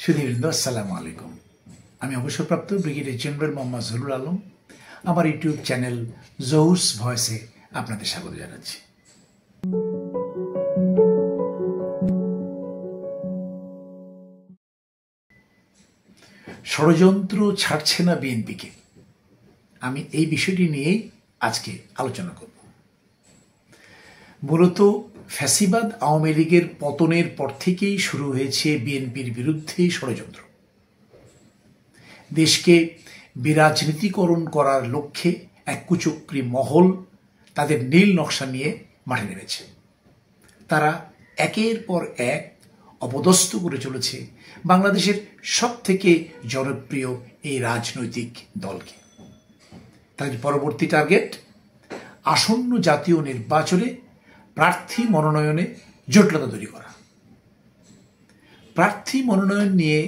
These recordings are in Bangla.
সুধীবৃন্দ, আসসালামু আলাইকুম। আমি অবসরপ্রাপ্ত ব্রিগেডিয়ার জেনারেল মোহাম্মদ জহুরুল আলম। আমার ইউটিউব চ্যানেল জহুরস ভয়েসে আপনাদের স্বাগত জানাচ্ছি। ষড়যন্ত্র ছাড়ছে না বিএনপিকে, আমি এই বিষয়টি নিয়েই আজকে আলোচনা করব। মূলত ফ্যাসিবাদ আওয়ামী লীগের পতনের পর থেকেই শুরু হয়েছে বিএনপির বিরুদ্ধে ষড়যন্ত্র। দেশকে বিরাজনীতিকরণ করার লক্ষ্যে এক কুচক্রী মহল তাদের নীল নকশা নিয়ে মাঠে নেমেছে। তারা একের পর এক অপদস্থ করে চলেছে বাংলাদেশের সব থেকে জনপ্রিয় এই রাজনৈতিক দলকে। তাদের পরবর্তী টার্গেট আসন্ন জাতীয় নির্বাচনে প্রার্থী মনোনয়নে জটিলতা তৈরি করা। প্রার্থী মনোনয়ন নিয়ে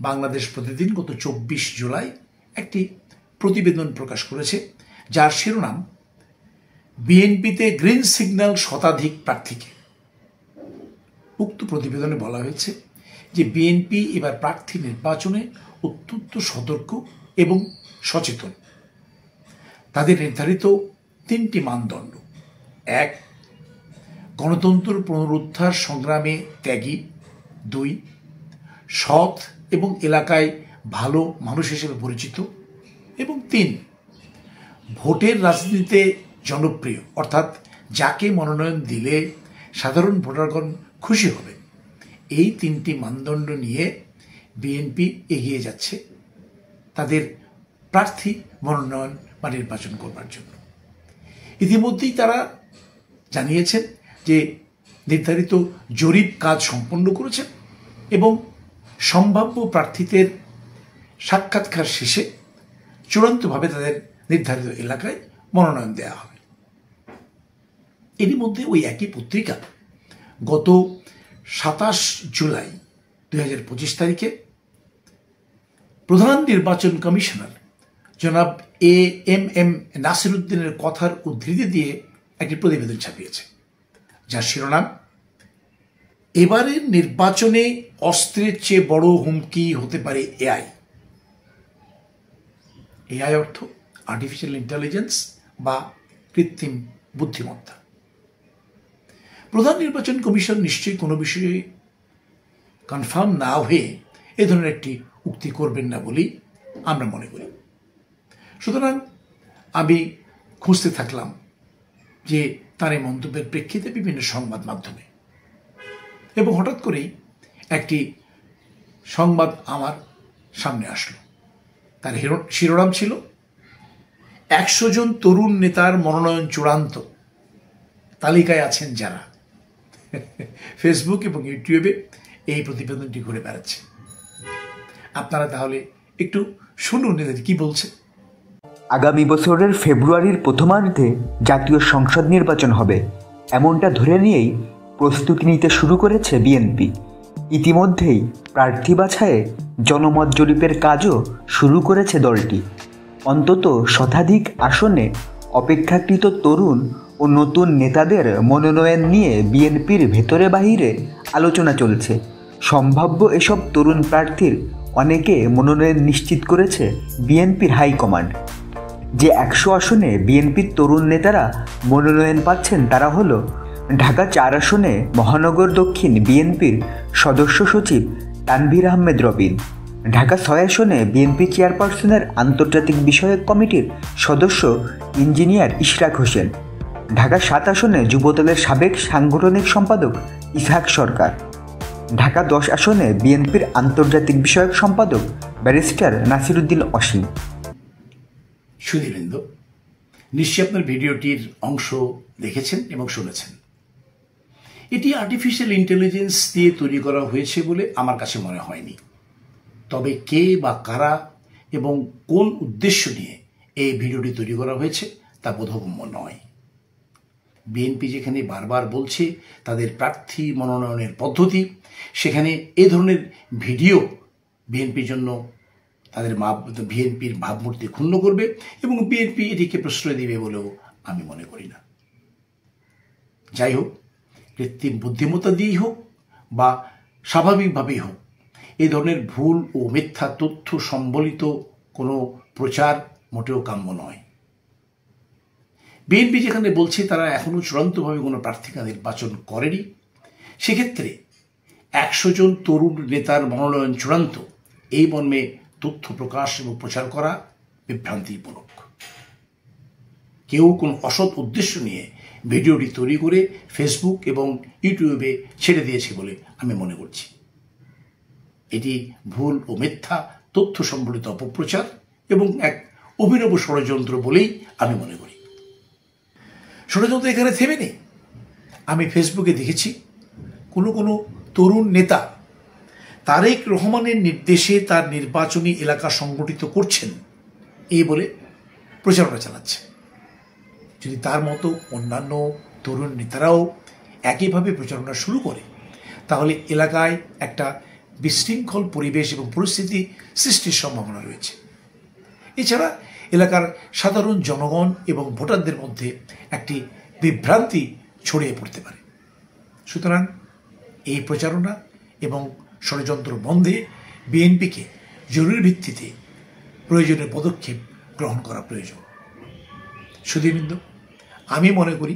বাংলাদেশ প্রতিদিন গত 24 জুলাই একটি প্রতিবেদন প্রকাশ করেছে, যার শিরোনাম বিএনপিতে গ্রিন সিগন্যাল শতাধিক প্রার্থীকে। উক্ত প্রতিবেদনে বলা হয়েছে যে বিএনপি এবার প্রার্থী নির্বাচনে অত্যন্ত সতর্ক এবং সচেতন। তাদের নির্ধারিত 3টি মানদণ্ড: 1, গণতন্ত্র পুনরুদ্ধার সংগ্রামে ত্যাগী; 2, সৎ এবং এলাকায় ভালো মানুষ হিসেবে পরিচিত; এবং 3, ভোটের রাজনীতিতে জনপ্রিয়, অর্থাৎ যাকে মনোনয়ন দিলে সাধারণ ভোটারগণ খুশি হবে। এই 3টি মানদণ্ড নিয়ে বিএনপি এগিয়ে যাচ্ছে তাদের প্রার্থী মনোনয়ন বা নির্বাচন করবার জন্য। ইতিমধ্যেই তারা জানিয়েছেন যে নির্ধারিত জরিপ কাজ সম্পন্ন করেছেন এবং সম্ভাব্য প্রার্থীদের সাক্ষাৎকার শেষে চূড়ান্তভাবে তাদের নির্ধারিত এলাকায় মনোনয়ন দেওয়া হবে। এরই মধ্যে ওই একই পত্রিকা গত 27 জুলাই 2025 তারিখে প্রধান নির্বাচন কমিশনার জনাব এএমএম নাসির উদ্দিনের কথার উদ্ধৃতি দিয়ে একটি প্রতিবেদন ছাপিয়েছে, যার শিরোনাম এবারের নির্বাচনে অস্ত্রের চেয়ে বড় হুমকি হতে পারে এআই। এআই অর্থ আর্টিফিশিয়াল ইন্টেলিজেন্স বা কৃত্রিম বুদ্ধিমত্তা। প্রধান নির্বাচন কমিশন নিশ্চয়ই কোনো বিষয়ে কনফার্ম না হয়ে এ ধরনের একটি উক্তি করবেন না বলেই আমরা মনে করি। সুতরাং আমি খুঁজতে থাকলাম যে তার এই মন্তব্যের প্রেক্ষিতে বিভিন্ন সংবাদ মাধ্যমে, এবং হঠাৎ করেই একটি সংবাদ আমার সামনে আসলো। তার শিরোনাম ছিল 100 জন তরুণ নেতার মনোনয়ন চূড়ান্ত, তালিকায় আছেন যারা। ফেসবুক এবং ইউটিউবে এই প্রতিবেদনটি ঘুরে বেড়াচ্ছে। আপনারা তাহলে একটু শুনুন এদের কি বলছে। আগামী বছরের ফেব্রুয়ারির প্রথমার্ধে জাতীয় সংসদ নির্বাচন হবে, এমনটা ধরে নিয়েই প্রস্তুতি নিতে শুরু করেছে বিএনপি। ইতিমধ্যেই প্রার্থী বাছাইয়ে জনমত জরিপের কাজও শুরু করেছে দলটি। অন্তত শতাধিক আসনে অপেক্ষাকৃত তরুণ ও নতুন নেতাদের মনোনয়ন নিয়ে বিএনপির ভেতরে বাহিরে আলোচনা চলছে। সম্ভাব্য এসব তরুণ প্রার্থীর অনেকে মনোনয়ন নিশ্চিত করেছে বিএনপির হাইকমান্ড। যে 100 আসনে বিএনপির তরুণ নেতারা মনোনয়ন পাচ্ছেন তারা হলো ঢাকা 4 আসনে মহানগর দক্ষিণ বিএনপির সদস্য সচিব তানভীর আহমেদ রবিন, ঢাকা 6 আসনে বিএনপি চেয়ারপারসনের আন্তর্জাতিক বিষয়ক কমিটির সদস্য ইঞ্জিনিয়ার ইশরাক হোসেন, ঢাকা 7 আসনে যুবদলের সাবেক সাংগঠনিক সম্পাদক ইসহাক সরকার, ঢাকা 10 আসনে বিএনপির আন্তর্জাতিক বিষয়ক সম্পাদক ব্যারিস্টার নাসির উদ্দিন অসীম। সুধীবৃন্দ, নিশ্চয়ই আপনার ভিডিওটির অংশ দেখেছেন এবং শুনেছেন। এটি আর্টিফিশিয়াল ইন্টেলিজেন্স দিয়ে তৈরি করা হয়েছে বলে আমার কাছে মনে হয়নি। তবে কে বা কারা এবং কোন উদ্দেশ্য নিয়ে এই ভিডিওটি তৈরি করা হয়েছে তা বোধগম্য নয়। বিএনপি যেখানে বারবার বলছে তাদের প্রার্থী মনোনয়নের পদ্ধতি, সেখানে এ ধরনের ভিডিও বিএনপির জন্য তাদের বিএনপির ভাবমূর্তি ক্ষুণ্ণ করবে এবং বিএনপি এটিকে প্রশ্রয় দেবে বলেও আমি মনে করি না। যাই হোক, কৃত্রিম বুদ্ধিমত্তা দিয়েই হোক বা স্বাভাবিকভাবেই হোক, এই ধরনের ভুল ও মিথ্যা তথ্য সম্বলিত কোনো প্রচার মোটেও কাম্য নয়। বিএনপি যেখানে বলছে তারা এখনও চূড়ান্তভাবে কোনো প্রার্থীকে নির্বাচন করেনি, সেক্ষেত্রে 100 জন তরুণ নেতার মনোনয়ন চূড়ান্ত, এই মর্মে তথ্য প্রকাশ এবং প্রচার করা বিভ্রান্তিমূলক। কেউ কোনো অসৎ উদ্দেশ্য নিয়ে ভিডিওটি তৈরি করে ফেসবুক এবং ইউটিউবে ছেড়ে দিয়েছে বলে আমি মনে করছি। এটি ভুল ও মিথ্যা তথ্য সম্বলিত অপপ্রচার এবং এক অভিনব ষড়যন্ত্র বলেই আমি মনে করি। ষড়যন্ত্র এখানে থেমে নেই। আমি ফেসবুকে দেখেছি কোনো তরুণ নেতা তারেক রহমানের নির্দেশে তার নির্বাচনী এলাকা সংগঠিত করছেন এই বলে প্রচারণা চালাচ্ছে। যদি তার মতো অন্যান্য তরুণ নেতারাও একইভাবে প্রচারণা শুরু করে, তাহলে এলাকায় একটা বিশৃঙ্খল পরিবেশ এবং পরিস্থিতি সৃষ্টির সম্ভাবনা রয়েছে। এছাড়া এলাকার সাধারণ জনগণ এবং ভোটারদের মধ্যে একটি বিভ্রান্তি ছড়িয়ে পড়তে পারে। সুতরাং এই প্রচারণা এবং ষড়যন্ত্র বন্ধে বিএনপিকে জরুরি ভিত্তিতে প্রয়োজনীয় পদক্ষেপ গ্রহণ করা প্রয়োজন। সুধীবৃন্দ, আমি মনে করি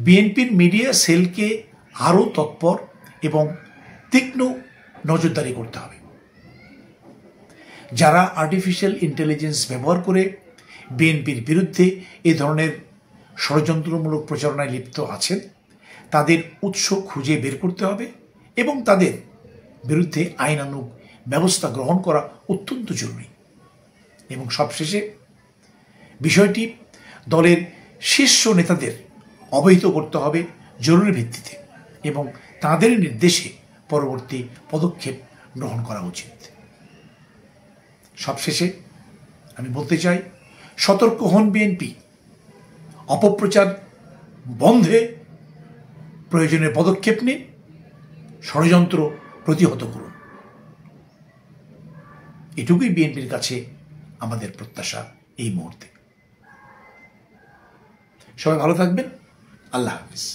বিএনপির মিডিয়া সেলকে আরও তৎপর এবং তীক্ষ্ণ নজরদারি করতে হবে। যারা আর্টিফিশিয়াল ইন্টেলিজেন্স ব্যবহার করে বিএনপির বিরুদ্ধে এ ধরনের ষড়যন্ত্রমূলক প্রচারণায় লিপ্ত আছেন, তাদের উৎস খুঁজে বের করতে হবে এবং তাদের বিরুদ্ধে আইনানুগ ব্যবস্থা গ্রহণ করা অত্যন্ত জরুরি। এবং সবশেষে বিষয়টি দলের শীর্ষ নেতাদের অবহিত করতে হবে জরুরি ভিত্তিতে এবং তাদের নির্দেশে পরবর্তী পদক্ষেপ গ্রহণ করা উচিত। সবশেষে আমি বলতে চাই, সতর্ক হন বিএনপি, অপপ্রচার বন্ধে প্রয়োজনীয় পদক্ষেপ নিন, ষড়যন্ত্র প্রতিহত করুন। এটুকুই বিএনপির কাছে আমাদের প্রত্যাশা এই মুহূর্তে। সবাই ভালো থাকবেন। আল্লাহ হাফিজ।